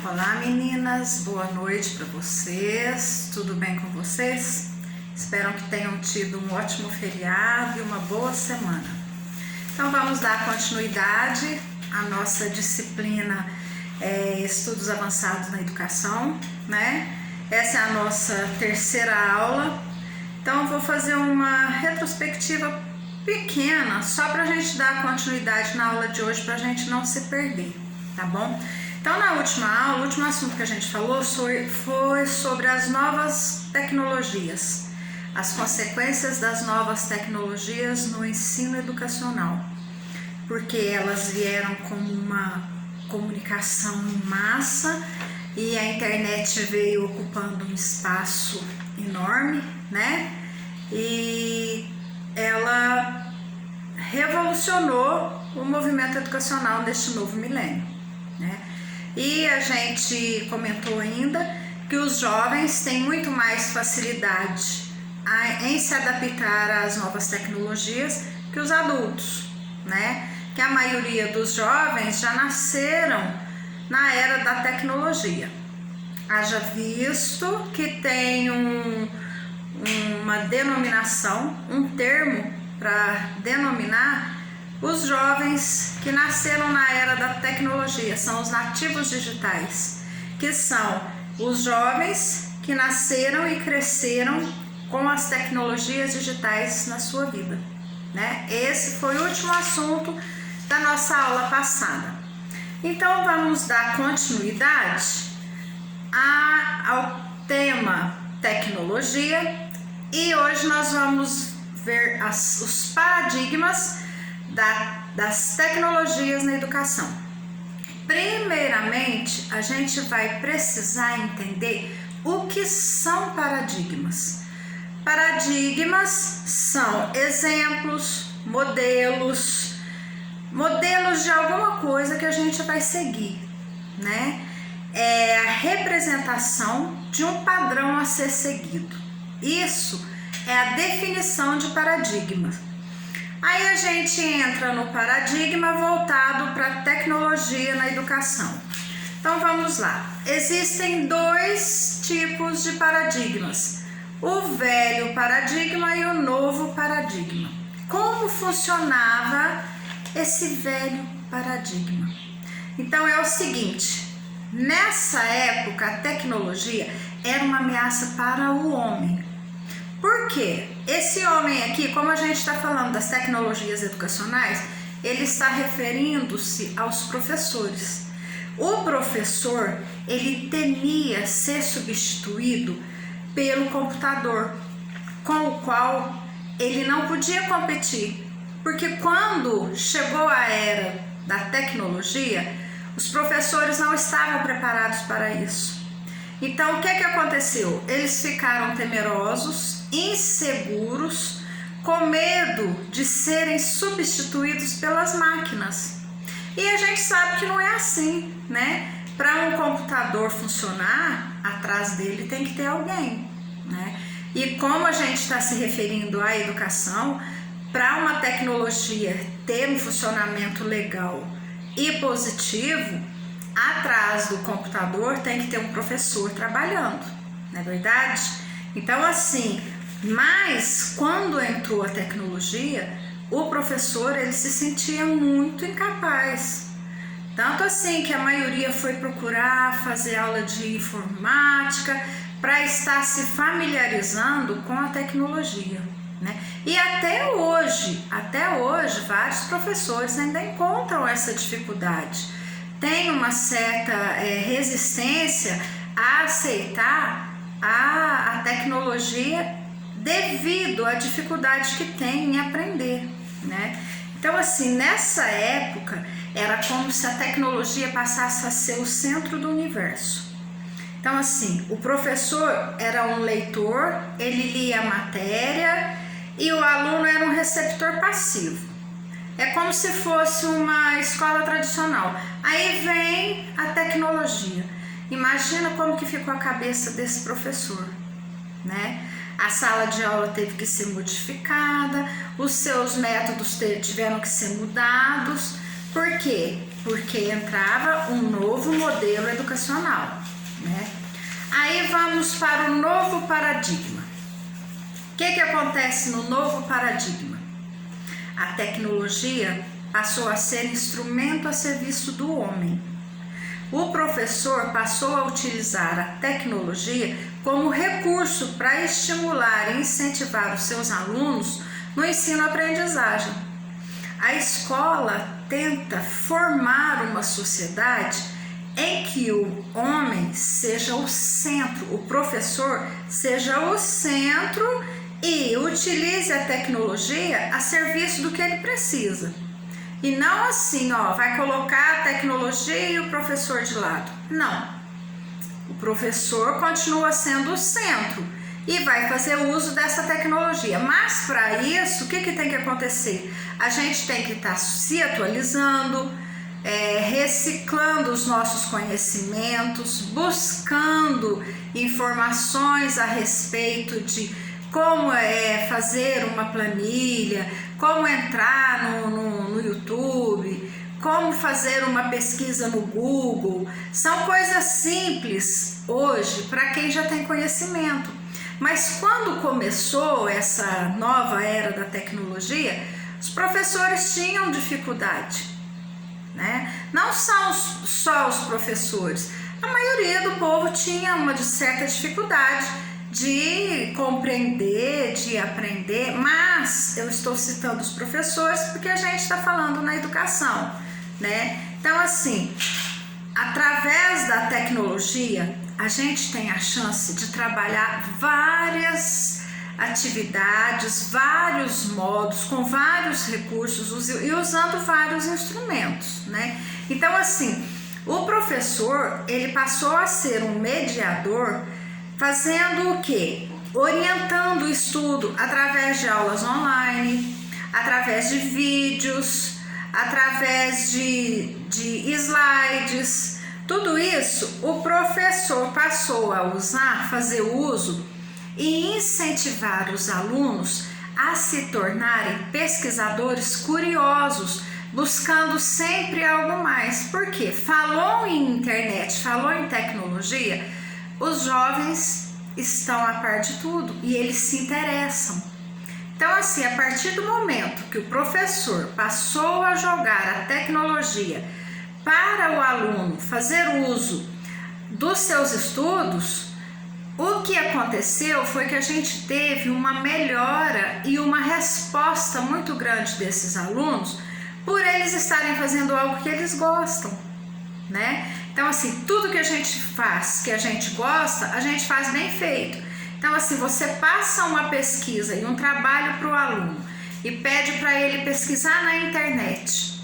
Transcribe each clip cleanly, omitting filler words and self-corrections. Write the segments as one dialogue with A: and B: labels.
A: Olá meninas, boa noite para vocês, tudo bem com vocês? Espero que tenham tido um ótimo feriado e uma boa semana. Então vamos dar continuidade à nossa disciplina Estudos Avançados na Educação, né? Essa é a nossa terceira aula, então eu vou fazer uma retrospectiva pequena, só para a gente dar continuidade na aula de hoje, para a gente não se perder, tá bom? Então, na última aula, o último assunto que a gente falou foi sobre as novas tecnologias, as consequências das novas tecnologias no ensino educacional, porque elas vieram como uma comunicação em massa e a internet veio ocupando um espaço enorme, né? E ela revolucionou o movimento educacional neste novo milênio, né? E a gente comentou ainda que os jovens têm muito mais facilidade em se adaptar às novas tecnologias que os adultos, né? Que a maioria dos jovens já nasceram na era da tecnologia. Haja visto que tem uma denominação, um termo para denominar os jovens que nasceram na era da tecnologia, são os nativos digitais, que são os jovens que nasceram e cresceram com as tecnologias digitais na sua vida, né? Esse foi o último assunto da nossa aula passada. Então vamos dar continuidade ao tema tecnologia e hoje nós vamos ver os paradigmas das tecnologias na educação. Primeiramente, a gente vai precisar entender o que são paradigmas. Paradigmas são exemplos, modelos de alguma coisa que a gente vai seguir, né? É a representação de um padrão a ser seguido. Isso é a definição de paradigma. Aí a gente entra no paradigma voltado para a tecnologia na educação. Então vamos lá. Existem dois tipos de paradigmas: o velho paradigma e o novo paradigma. Como funcionava esse velho paradigma? Então é o seguinte: nessa época a tecnologia era uma ameaça para o homem. Por quê? Esse homem aqui, como a gente está falando das tecnologias educacionais, ele está referindo-se aos professores. O professor, ele temia ser substituído pelo computador, com o qual ele não podia competir, porque quando chegou a era da tecnologia, os professores não estavam preparados para isso. Então, o que aconteceu? Eles ficaram temerosos, inseguros, com medo de serem substituídos pelas máquinas. E a gente sabe que não é assim, né? Para um computador funcionar, atrás dele tem que ter alguém, né? E como a gente está se referindo à educação, para uma tecnologia ter um funcionamento legal e positivo, atrás do computador tem que ter um professor trabalhando, não é verdade? Então assim, mas quando entrou a tecnologia, o professor ele se sentia muito incapaz. Tanto assim que a maioria foi procurar fazer aula de informática para estar se familiarizando com a tecnologia, né? E até hoje, vários professores ainda encontram essa dificuldade. Tem uma certa resistência a aceitar a tecnologia devido à dificuldade que tem em aprender, né? Então assim, nessa época era como se a tecnologia passasse a ser o centro do universo. Então assim, o professor era um leitor, ele lia a matéria e o aluno era um receptor passivo. É como se fosse uma escola tradicional. Aí vem a tecnologia. Imagina como que ficou a cabeça desse professor, né? A sala de aula teve que ser modificada, os seus métodos tiveram que ser mudados. Por quê? Porque entrava um novo modelo educacional. educacional, né? Aí vamos para o novo paradigma. O que acontece no novo paradigma? A tecnologia passou a ser instrumento a serviço do homem. O professor passou a utilizar a tecnologia como recurso para estimular e incentivar os seus alunos no ensino-aprendizagem. A escola tenta formar uma sociedade em que o homem seja o centro, o professor seja o centro e utilize a tecnologia a serviço do que ele precisa. E não assim, vai colocar a tecnologia e o professor de lado. Não. O professor continua sendo o centro e vai fazer uso dessa tecnologia. Mas para isso, o que tem que acontecer? A gente tem que estar se atualizando, reciclando os nossos conhecimentos, buscando informações a respeito de como fazer uma planilha, como entrar no YouTube, como fazer uma pesquisa no Google. São coisas simples hoje para quem já tem conhecimento. Mas quando começou essa nova era da tecnologia, os professores tinham dificuldade, né? Não são só os professores, a maioria do povo tinha uma certa dificuldade de compreender, de aprender, mas eu estou citando os professores porque a gente está falando na educação, né? Então, assim, através da tecnologia, a gente tem a chance de trabalhar várias atividades, vários modos, com vários recursos e usando vários instrumentos, né? Então, assim, o professor, ele passou a ser um mediador, fazendo o quê? Orientando o estudo através de aulas online, através de vídeos, através de slides. Tudo isso o professor passou a usar, fazer uso e incentivar os alunos a se tornarem pesquisadores curiosos, buscando sempre algo mais. Porque falou em internet, falou em tecnologia, os jovens estão a par de tudo e eles se interessam. Então, assim, a partir do momento que o professor passou a jogar a tecnologia para o aluno fazer uso dos seus estudos, o que aconteceu foi que a gente teve uma melhora e uma resposta muito grande desses alunos por eles estarem fazendo algo que eles gostam, né? Então, assim, tudo que a gente faz, que a gente gosta, a gente faz bem feito. Então, assim, você passa uma pesquisa e um trabalho para o aluno e pede para ele pesquisar na internet,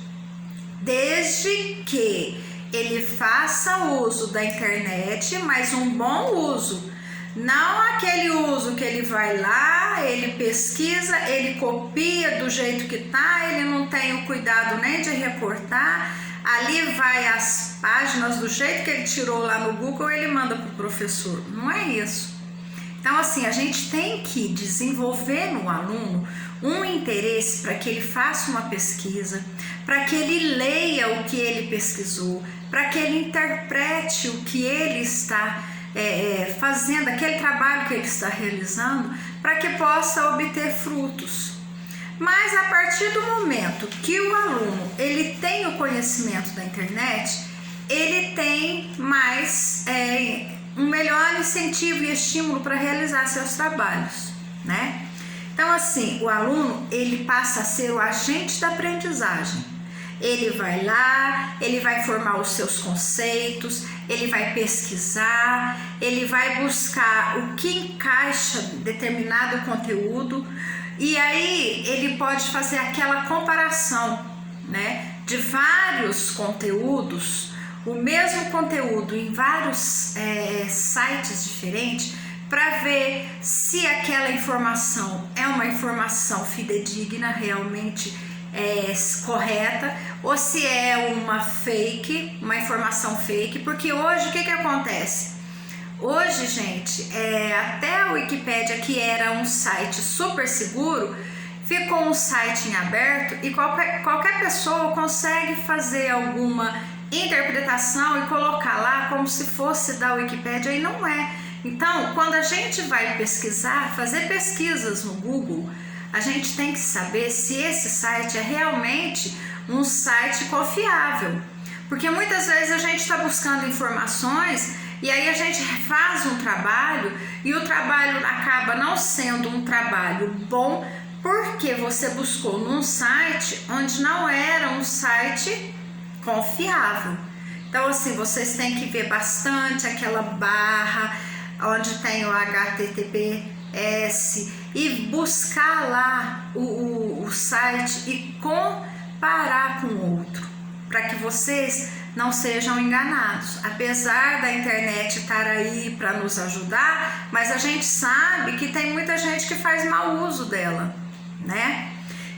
A: desde que ele faça uso da internet, mas um bom uso, não aquele uso que ele vai lá, ele pesquisa, ele copia do jeito que tá, ele não tem o cuidado nem de recortar. Ali vai as páginas do jeito que ele tirou lá no Google, ele manda para o professor. Não é isso. Então, assim, a gente tem que desenvolver no aluno um interesse para que ele faça uma pesquisa, para que ele leia o que ele pesquisou, para que ele interprete o que ele está fazendo, aquele trabalho que ele está realizando, para que possa obter frutos. Mas a partir do momento que o aluno ele tem o conhecimento da internet, ele tem mais um melhor incentivo e estímulo para realizar seus trabalhos, né? Então, assim, o aluno ele passa a ser o agente da aprendizagem. Ele vai lá, ele vai formar os seus conceitos, ele vai pesquisar, ele vai buscar o que encaixa determinado conteúdo. E aí ele pode fazer aquela comparação, né, de vários conteúdos, o mesmo conteúdo em vários sites diferentes, para ver se aquela informação é uma informação fidedigna, realmente correta, ou se é uma informação fake, porque hoje o que acontece? Hoje, gente, até a Wikipédia, que era um site super seguro, ficou um site em aberto e qualquer pessoa consegue fazer alguma interpretação e colocar lá como se fosse da Wikipédia, e não é. Então, quando a gente vai pesquisar, fazer pesquisas no Google, a gente tem que saber se esse site é realmente um site confiável. Porque muitas vezes a gente está buscando informações e aí a gente faz um trabalho e o trabalho acaba não sendo um trabalho bom porque você buscou num site onde não era um site confiável. Então, assim, vocês têm que ver bastante aquela barra onde tem o HTTPS e buscar lá o site e comparar com o outro, para que vocês não sejam enganados. Apesar da internet estar aí para nos ajudar, mas a gente sabe que tem muita gente que faz mau uso dela, né?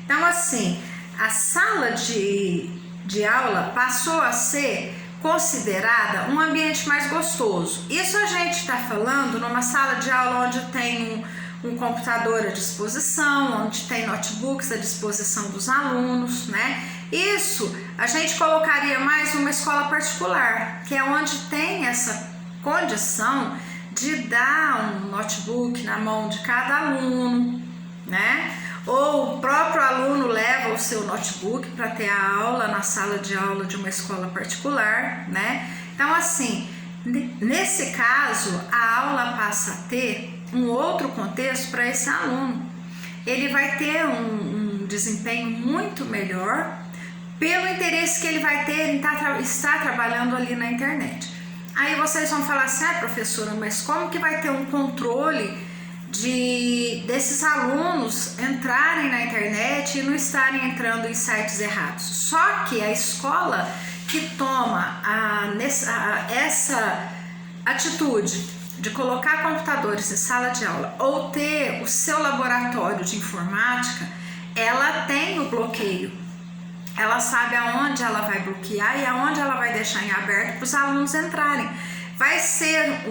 A: Então, assim, a sala de aula passou a ser considerada um ambiente mais gostoso. Isso a gente está falando numa sala de aula onde tem um computador à disposição, onde tem notebooks à disposição dos alunos, né? Isso a gente colocaria mais numa escola particular, que é onde tem essa condição de dar um notebook na mão de cada aluno, né? Ou o próprio aluno leva o seu notebook para ter a aula na sala de aula de uma escola particular, né? Então, assim, nesse caso, a aula passa a ter um outro contexto para esse aluno. Ele vai ter um desempenho muito melhor pelo interesse que ele vai ter em estar trabalhando ali na internet. Aí vocês vão falar assim, professora, mas como que vai ter um controle desses alunos entrarem na internet e não estarem entrando em sites errados? Só que a escola que toma essa atitude de colocar computadores em sala de aula ou ter o seu laboratório de informática, ela tem o bloqueio. Ela sabe aonde ela vai bloquear e aonde ela vai deixar em aberto para os alunos entrarem. Vai ser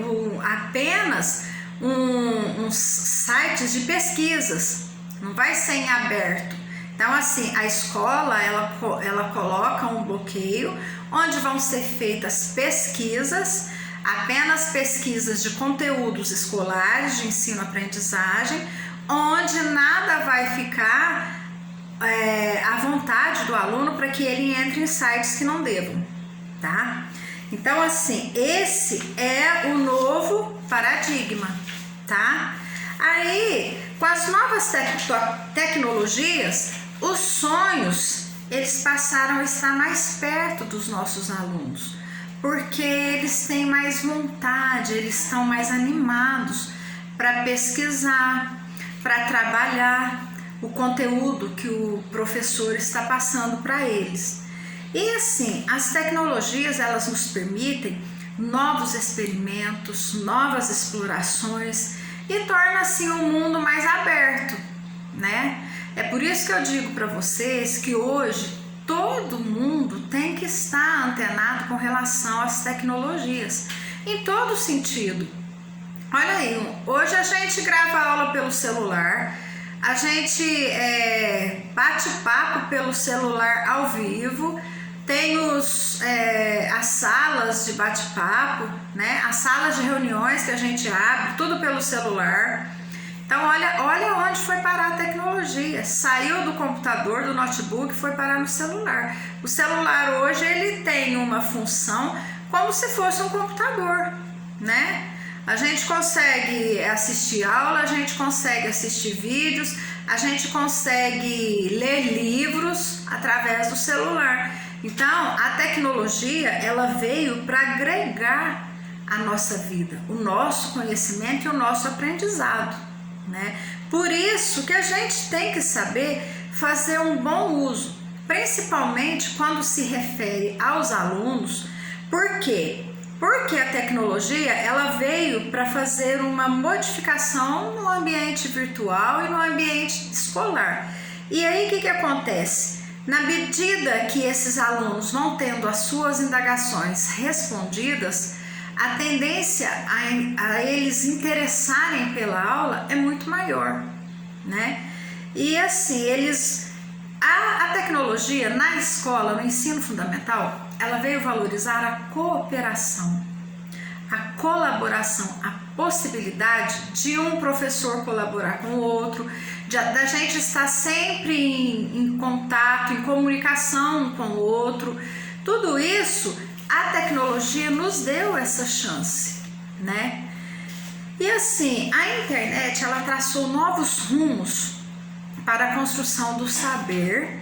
A: apenas uns sites de pesquisas, não vai ser em aberto. Então, assim, a escola ela coloca um bloqueio onde vão ser feitas pesquisas, apenas pesquisas de conteúdos escolares de ensino-aprendizagem, onde nada vai ficar à vontade do aluno para que ele entre em sites que não devam, tá? Então, assim, esse é o novo paradigma, tá? Aí, com as novas tecnologias, os sonhos, eles passaram a estar mais perto dos nossos alunos, porque eles têm mais vontade, eles estão mais animados para pesquisar, para trabalhar o conteúdo que o professor está passando para eles. E assim, as tecnologias, elas nos permitem novos experimentos, novas explorações e torna assim um mundo mais aberto, né? É por isso que eu digo para vocês que hoje todo mundo tem que estar antenado com relação às tecnologias, em todo sentido. Olha aí, hoje a gente grava aula pelo celular, a gente bate papo pelo celular ao vivo, tem as salas de bate-papo, né? As salas de reuniões que a gente abre, tudo pelo celular. Então, olha onde foi parar a tecnologia. Saiu do computador, do notebook, foi parar no celular. O celular hoje, ele tem uma função como se fosse um computador, né? A gente consegue assistir aula, a gente consegue assistir vídeos, a gente consegue ler livros através do celular. Então, a tecnologia, ela veio para agregar a nossa vida, o nosso conhecimento e o nosso aprendizado, né? Por isso que a gente tem que saber fazer um bom uso, principalmente quando se refere aos alunos. Por quê? Porque a tecnologia, ela veio para fazer uma modificação no ambiente virtual e no ambiente escolar. E aí, o que acontece? Na medida que esses alunos vão tendo as suas indagações respondidas, a tendência a eles interessarem pela aula é muito maior, né? E assim, a tecnologia na escola, no ensino fundamental, ela veio valorizar a cooperação, a colaboração, a possibilidade de um professor colaborar com o outro, da gente estar sempre em contato, em comunicação com o outro. Tudo isso a tecnologia nos deu essa chance, né? E assim, a internet, ela traçou novos rumos para a construção do saber,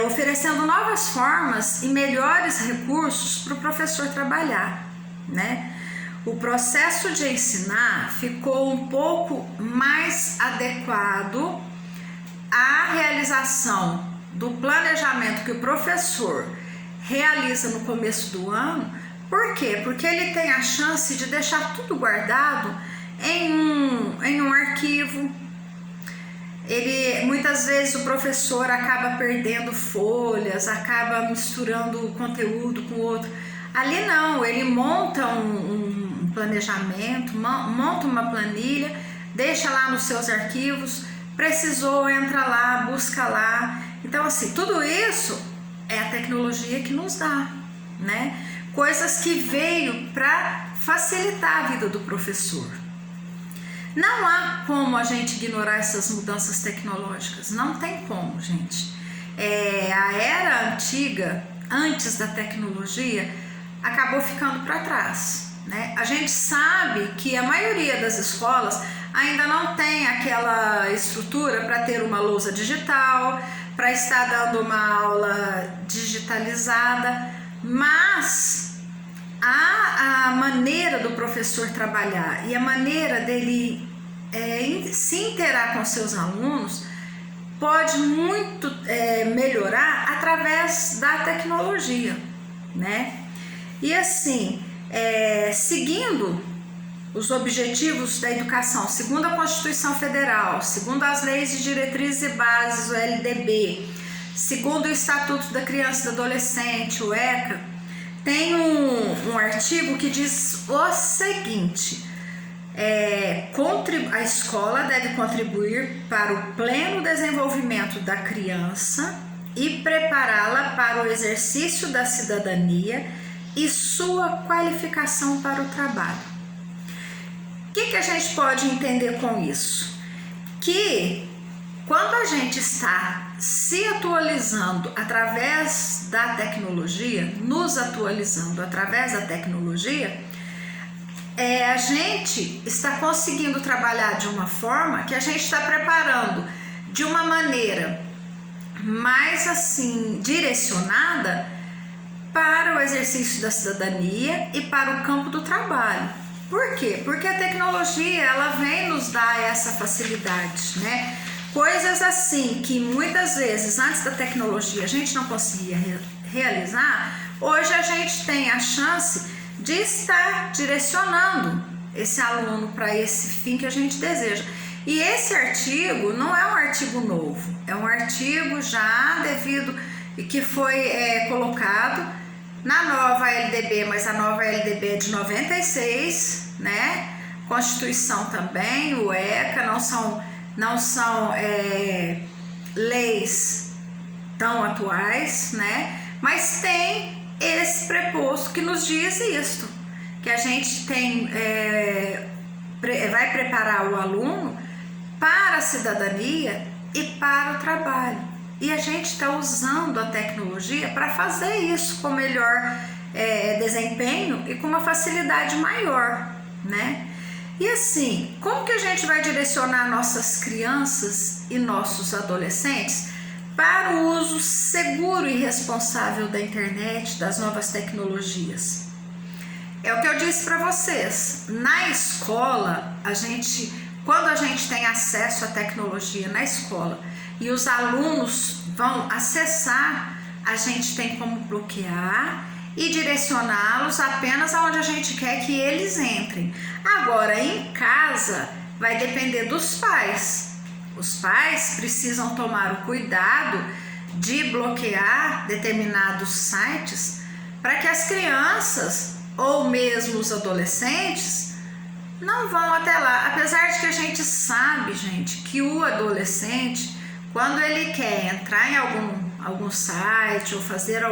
A: oferecendo novas formas e melhores recursos para o professor trabalhar, né? O processo de ensinar ficou um pouco mais adequado à realização do planejamento que o professor realiza no começo do ano. Por quê? Porque ele tem a chance de deixar tudo guardado em um arquivo. Muitas vezes o professor acaba perdendo folhas, acaba misturando o conteúdo com o outro. Ali não, ele monta um planejamento, monta uma planilha, deixa lá nos seus arquivos, precisou, entra lá, busca lá. Então assim, tudo isso é a tecnologia que nos dá, né? Coisas que veio para facilitar a vida do professor. Não há como a gente ignorar essas mudanças tecnológicas, não tem como, gente. A era antiga, antes da tecnologia, acabou ficando para trás, né? A gente sabe que a maioria das escolas ainda não tem aquela estrutura para ter uma lousa digital, para estar dando uma aula digitalizada, mas a maneira do professor trabalhar e a maneira dele se interar com seus alunos pode muito melhorar através da tecnologia, né? E assim, seguindo os objetivos da educação, segundo a Constituição Federal, segundo as leis de diretrizes e bases, o LDB, segundo o Estatuto da Criança e do Adolescente, o ECA, tem um artigo que diz o seguinte: a escola deve contribuir para o pleno desenvolvimento da criança e prepará-la para o exercício da cidadania e sua qualificação para o trabalho. O que a gente pode entender com isso? Que quando a gente está se atualizando através da tecnologia, nos atualizando através da tecnologia, a gente está conseguindo trabalhar de uma forma que a gente está preparando de uma maneira mais assim direcionada para o exercício da cidadania e para o campo do trabalho. Por quê? Porque a tecnologia, ela vem nos dar essa facilidade, né? Coisas assim que muitas vezes antes da tecnologia a gente não conseguia realizar, hoje a gente tem a chance de estar direcionando esse aluno para esse fim que a gente deseja. E esse artigo não é um artigo novo, é um artigo já devido que foi colocado na nova LDB, mas a nova LDB é de 96, né? Constituição também, o ECA, não são leis tão atuais, né? Mas tem esse preposto que nos diz isto, que a gente vai preparar o aluno para a cidadania e para o trabalho. E a gente está usando a tecnologia para fazer isso com melhor desempenho e com uma facilidade maior, né? E assim, como que a gente vai direcionar nossas crianças e nossos adolescentes para o uso seguro e responsável da internet, das novas tecnologias? É o que eu disse para vocês. Na escola, quando a gente tem acesso à tecnologia na escola e os alunos vão acessar, a gente tem como bloquear e direcioná-los apenas aonde a gente quer que eles entrem. Agora, em casa, vai depender dos pais. Os pais precisam tomar o cuidado de bloquear determinados sites para que as crianças ou mesmo os adolescentes não vão até lá. Apesar de que a gente sabe, gente, que o adolescente, quando ele quer entrar em algum site ou fazer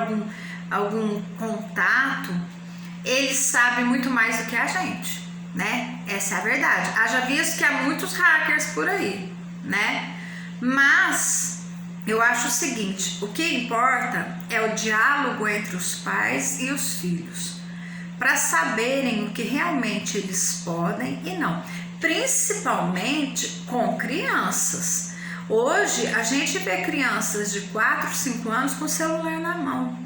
A: algum contato, eles sabem muito mais do que a gente, né? Essa é a verdade. Haja visto que há muitos hackers por aí, né? Mas eu acho o seguinte, o que importa é o diálogo entre os pais e os filhos, para saberem o que realmente eles podem e não, principalmente com crianças. Hoje a gente vê crianças de 4, 5 anos com o celular na mão.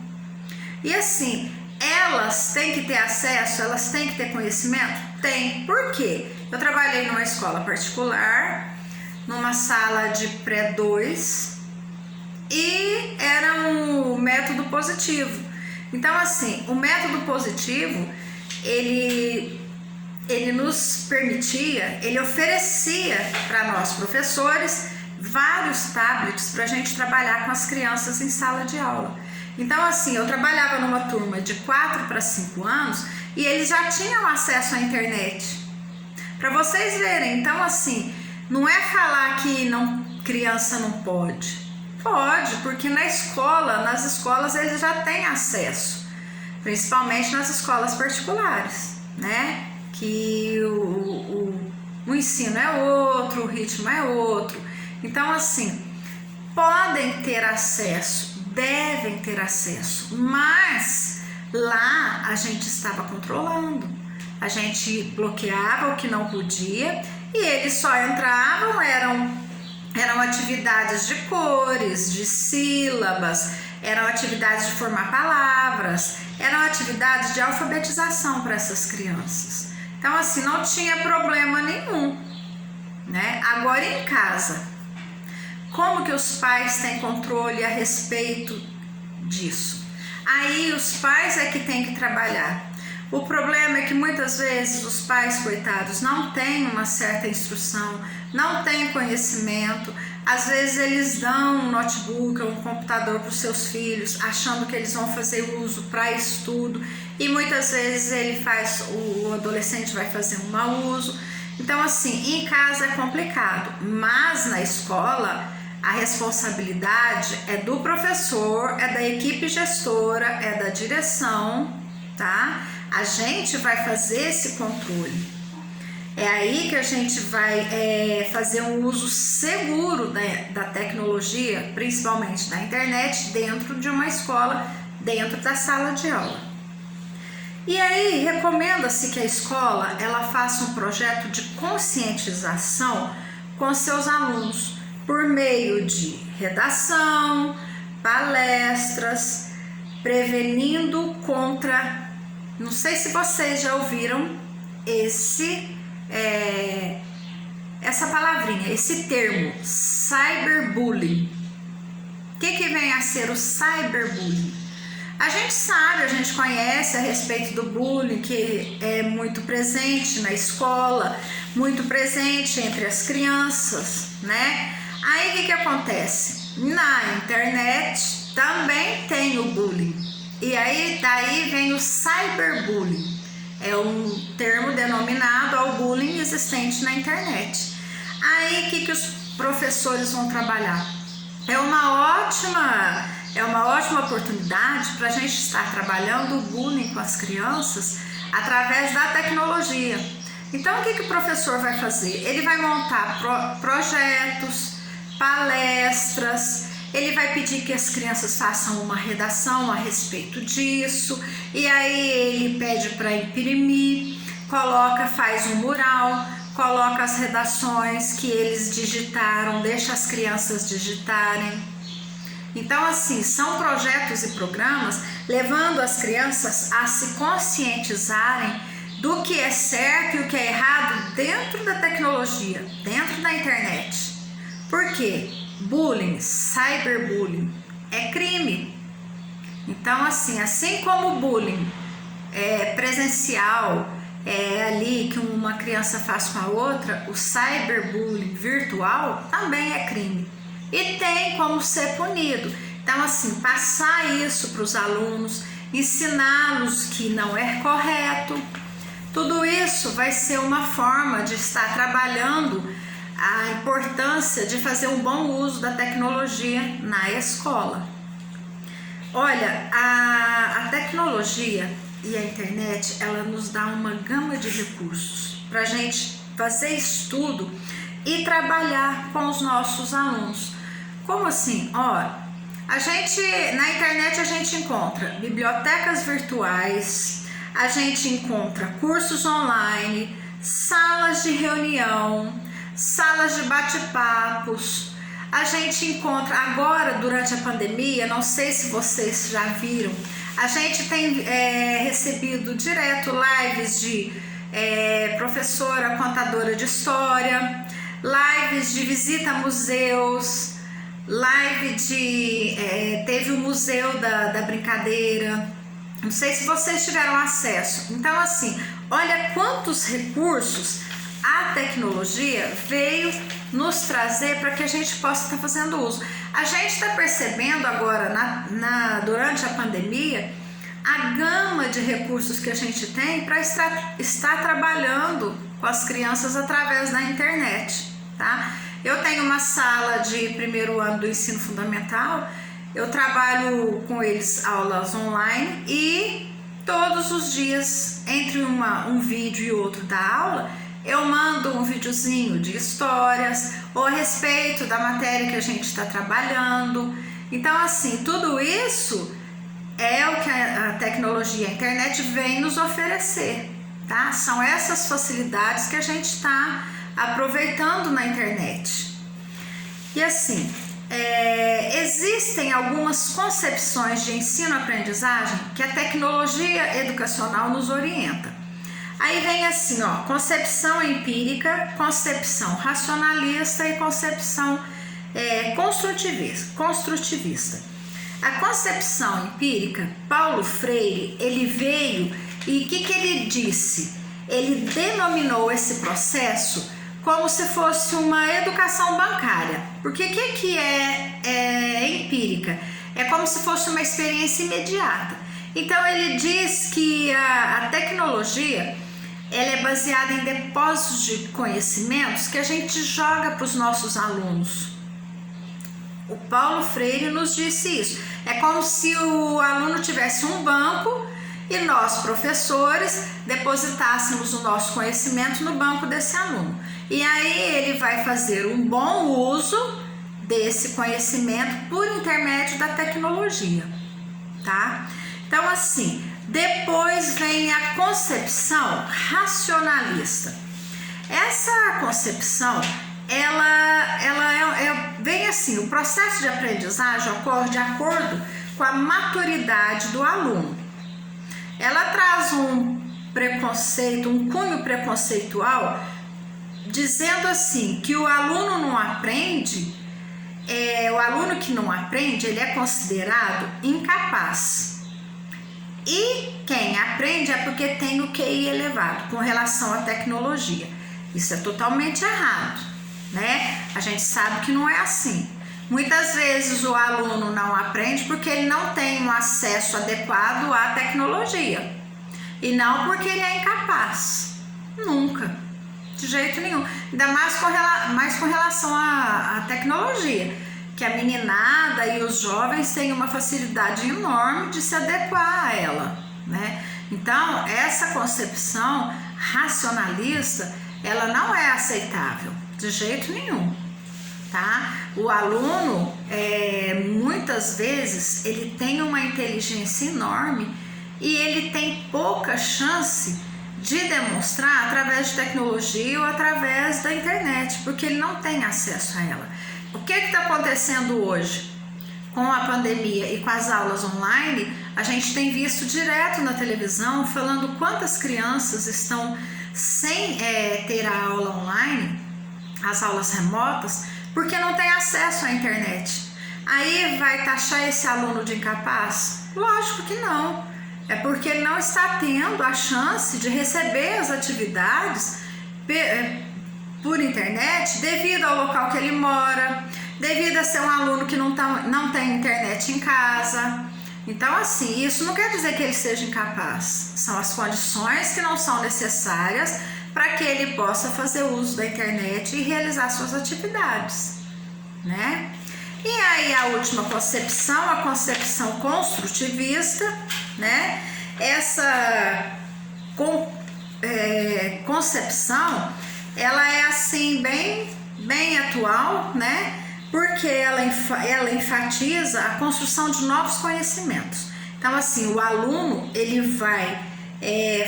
A: E assim, elas têm que ter acesso, elas têm que ter conhecimento? Tem. Por quê? Eu trabalhei numa escola particular, numa sala de pré-2, e era um método positivo. Então assim, o método positivo, ele nos permitia, ele oferecia para nós professores vários tablets para a gente trabalhar com as crianças em sala de aula. Então assim, eu trabalhava numa turma de 4 para 5 anos e eles já tinham acesso à internet. Para vocês verem, então assim, não é falar que criança não pode. Pode, porque nas escolas eles já têm acesso, principalmente nas escolas particulares, né? Que o ensino é outro, o ritmo é outro. Então assim, podem ter acesso, devem ter acesso, mas lá a gente estava controlando, a gente bloqueava o que não podia e eles só entravam, eram atividades de cores, de sílabas, eram atividades de formar palavras, eram atividades de alfabetização para essas crianças. Então assim, não tinha problema nenhum, né? Agora em casa, como que os pais têm controle a respeito disso? Aí os pais é que têm que trabalhar. O problema é que muitas vezes os pais, coitados, não têm uma certa instrução, não têm conhecimento. Às vezes eles dão um notebook ou um computador para os seus filhos, achando que eles vão fazer uso para estudo, e muitas vezes o adolescente vai fazer um mau uso. Então assim, em casa é complicado, mas na escola a responsabilidade é do professor, é da equipe gestora, é da direção, tá? A gente vai fazer esse controle. É aí que a gente vai fazer um uso seguro da tecnologia, principalmente da internet, dentro de uma escola, dentro da sala de aula. E aí recomenda-se que a escola ela faça um projeto de conscientização com seus alunos, por meio de redação, palestras, prevenindo contra, não sei se vocês já ouviram essa palavrinha, esse termo, cyberbullying. O que vem a ser o cyberbullying? A gente sabe, a gente conhece a respeito do bullying, que é muito presente na escola, muito presente entre as crianças, né? Aí o que acontece? Na internet também tem o bullying. E aí daí vem o cyberbullying. É um termo denominado ao bullying existente na internet. Aí o que os professores vão trabalhar? É uma ótima oportunidade para a gente estar trabalhando o bullying com as crianças através da tecnologia. Então o que o professor vai fazer? Ele vai montar projetos, palestras, ele vai pedir que as crianças façam uma redação a respeito disso, e aí ele pede para imprimir, faz um mural, coloca as redações que eles digitaram, deixa as crianças digitarem. Então assim, são projetos e programas levando as crianças a se conscientizarem do que é certo e o que é errado dentro da tecnologia, dentro da internet. Por quê? Bullying, cyberbullying é crime. Então assim como o bullying presencial é ali que uma criança faz com a outra, o cyberbullying virtual também é crime e tem como ser punido. Então assim, passar isso para os alunos, ensiná-los que não é correto, tudo isso vai ser uma forma de estar trabalhando a importância de fazer um bom uso da tecnologia na escola. Olha, a tecnologia e a internet, ela nos dá uma gama de recursos para a gente fazer estudo e trabalhar com os nossos alunos. Como assim? Na internet a gente encontra bibliotecas virtuais, a gente encontra cursos online, salas de reunião, salas de bate-papos. A gente encontra agora, durante a pandemia, não sei se vocês já viram, a gente tem recebido direto lives de professora contadora de história, lives de visita a museus, teve o Museu da Brincadeira, não sei se vocês tiveram acesso. Então assim, olha quantos recursos a tecnologia veio nos trazer para que a gente possa estar fazendo uso. A gente está percebendo agora, durante a pandemia, a gama de recursos que a gente tem para estar trabalhando com as crianças através da internet, tá? Eu tenho uma sala de primeiro ano do ensino fundamental, eu trabalho com eles aulas online e todos os dias, entre um vídeo e outro da aula, eu mando um videozinho de histórias ou a respeito da matéria que a gente está trabalhando. Então assim, tudo isso é o que a tecnologia, a internet vem nos oferecer, tá? São essas facilidades que a gente está aproveitando na internet. E assim, existem algumas concepções de ensino-aprendizagem que a tecnologia educacional nos orienta. Aí vem assim, concepção empírica, concepção racionalista e concepção construtivista. A concepção empírica, Paulo Freire, ele veio e o que ele disse? Ele denominou esse processo como se fosse uma educação bancária. Porque o que é empírica? É como se fosse uma experiência imediata. Então ele diz que a tecnologia, ela é baseada em depósitos de conhecimentos que a gente joga para os nossos alunos. O Paulo Freire nos disse isso. É como se o aluno tivesse um banco e nós, professores, depositássemos o nosso conhecimento no banco desse aluno. E aí ele vai fazer um bom uso desse conhecimento por intermédio da tecnologia, tá? Então assim, depois vem a concepção racionalista. Essa concepção, vem assim, o processo de aprendizagem ocorre de acordo com a maturidade do aluno. Ela traz um cunho preconceitual, dizendo assim, que o aluno não aprende, o aluno que não aprende, ele é considerado incapaz. E quem aprende é porque tem o QI elevado com relação à tecnologia. Isso é totalmente errado, né? A gente sabe que não é assim. Muitas vezes o aluno não aprende porque ele não tem um acesso adequado à tecnologia e não porque ele é incapaz. Nunca, de jeito nenhum. Ainda mais com relação à tecnologia, que a meninada e os jovens têm uma facilidade enorme de se adequar a ela, né? Então, essa concepção racionalista, ela não é aceitável, de jeito nenhum, tá? O aluno, muitas vezes, ele tem uma inteligência enorme e ele tem pouca chance de demonstrar através de tecnologia ou através da internet, porque ele não tem acesso a ela. O que está acontecendo hoje? Com a pandemia e com as aulas online, a gente tem visto direto na televisão falando quantas crianças estão sem ter a aula online, as aulas remotas, porque não tem acesso à internet. Aí vai taxar esse aluno de incapaz? Lógico que não. É porque ele não está tendo a chance de receber as atividades por internet devido ao local que ele mora, devido a ser um aluno que não tem internet em casa. Então assim, isso não quer dizer que ele seja incapaz. São as condições que não são necessárias para que ele possa fazer uso da internet e realizar suas atividades, né? E aí a última concepção, a concepção construtivista, né? Essa concepção, ela é assim bem atual, né? Porque ela enfatiza a construção de novos conhecimentos. Então, assim, o aluno ele vai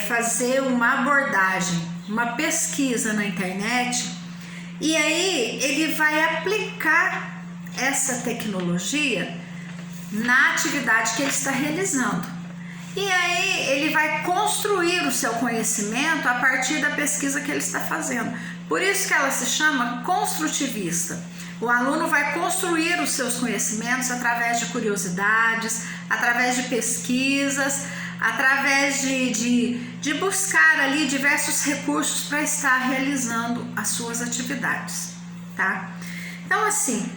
A: fazer uma abordagem, uma pesquisa na internet, e aí ele vai aplicar essa tecnologia na atividade que ele está realizando. E aí ele vai construir o seu conhecimento a partir da pesquisa que ele está fazendo. Por isso que ela se chama construtivista. O aluno vai construir os seus conhecimentos através de curiosidades, através de pesquisas, através de buscar ali diversos recursos para estar realizando as suas atividades, tá? Então, assim,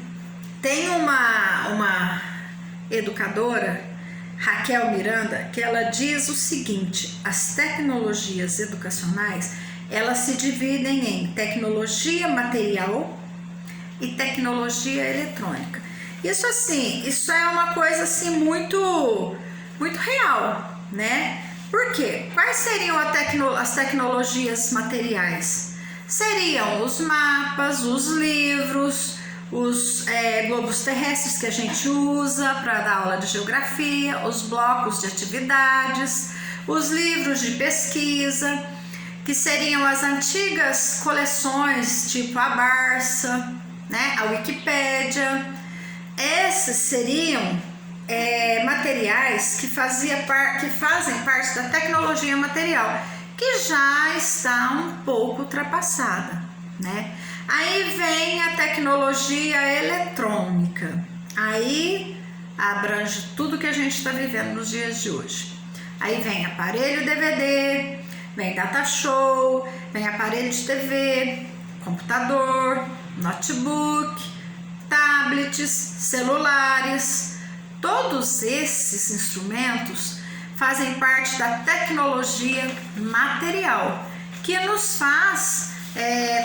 A: tem uma educadora, Raquel Miranda, que ela diz o seguinte: as tecnologias educacionais, elas se dividem em tecnologia material e tecnologia eletrônica. Isso assim, isso é uma coisa assim muito real, né? Por quê? Quais seriam as tecnologias materiais? Seriam os mapas, os livros, os globos terrestres que a gente usa para dar aula de geografia, os blocos de atividades, os livros de pesquisa, que seriam as antigas coleções tipo a Barça, né, a Wikipédia. Esses seriam materiais que fazem parte da tecnologia material, que já está um pouco ultrapassada, né? Aí vem a tecnologia eletrônica, aí abrange tudo que a gente está vivendo nos dias de hoje. Aí vem aparelho DVD, vem data show, vem aparelho de TV, computador, notebook, tablets, celulares. Todos esses instrumentos fazem parte da tecnologia material, que nos faz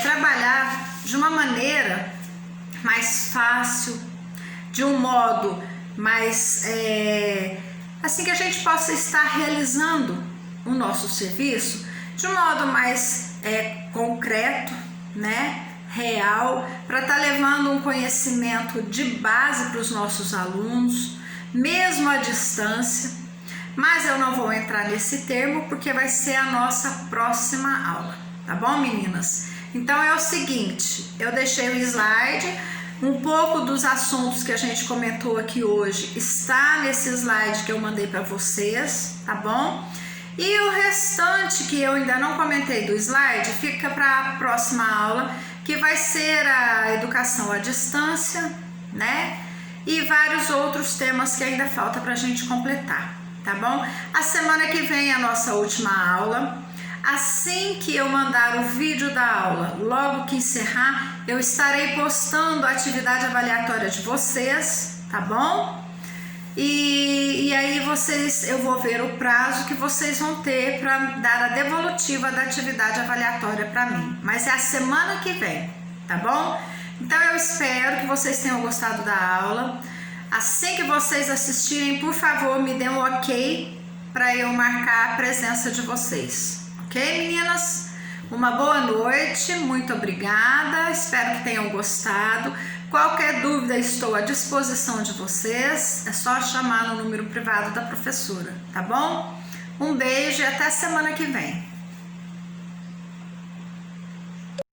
A: trabalhar de uma maneira mais fácil, de um modo mais assim que a gente possa estar realizando o nosso serviço de um modo mais concreto, né, real, para estar levando um conhecimento de base para os nossos alunos, mesmo à distância. Mas eu não vou entrar nesse termo porque vai ser a nossa próxima aula, tá bom, meninas? Então é o seguinte, eu deixei o slide, um pouco dos assuntos que a gente comentou aqui hoje está nesse slide que eu mandei para vocês, tá bom? E o restante que eu ainda não comentei do slide fica para a próxima aula, que vai ser a educação à distância, né? E vários outros temas que ainda falta para a gente completar, tá bom? A semana que vem é a nossa última aula. Assim que eu mandar o vídeo da aula, logo que encerrar, eu estarei postando a atividade avaliatória de vocês, tá bom? E aí eu vou ver o prazo que vocês vão ter para dar a devolutiva da atividade avaliatória para mim. Mas é a semana que vem, tá bom? Então eu espero que vocês tenham gostado da aula. Assim que vocês assistirem, por favor, me dê um ok para eu marcar a presença de vocês. Ok, meninas? Uma boa noite, muito obrigada, espero que tenham gostado. Qualquer dúvida, estou à disposição de vocês, é só chamar no número privado da professora, tá bom? Um beijo e até semana que vem.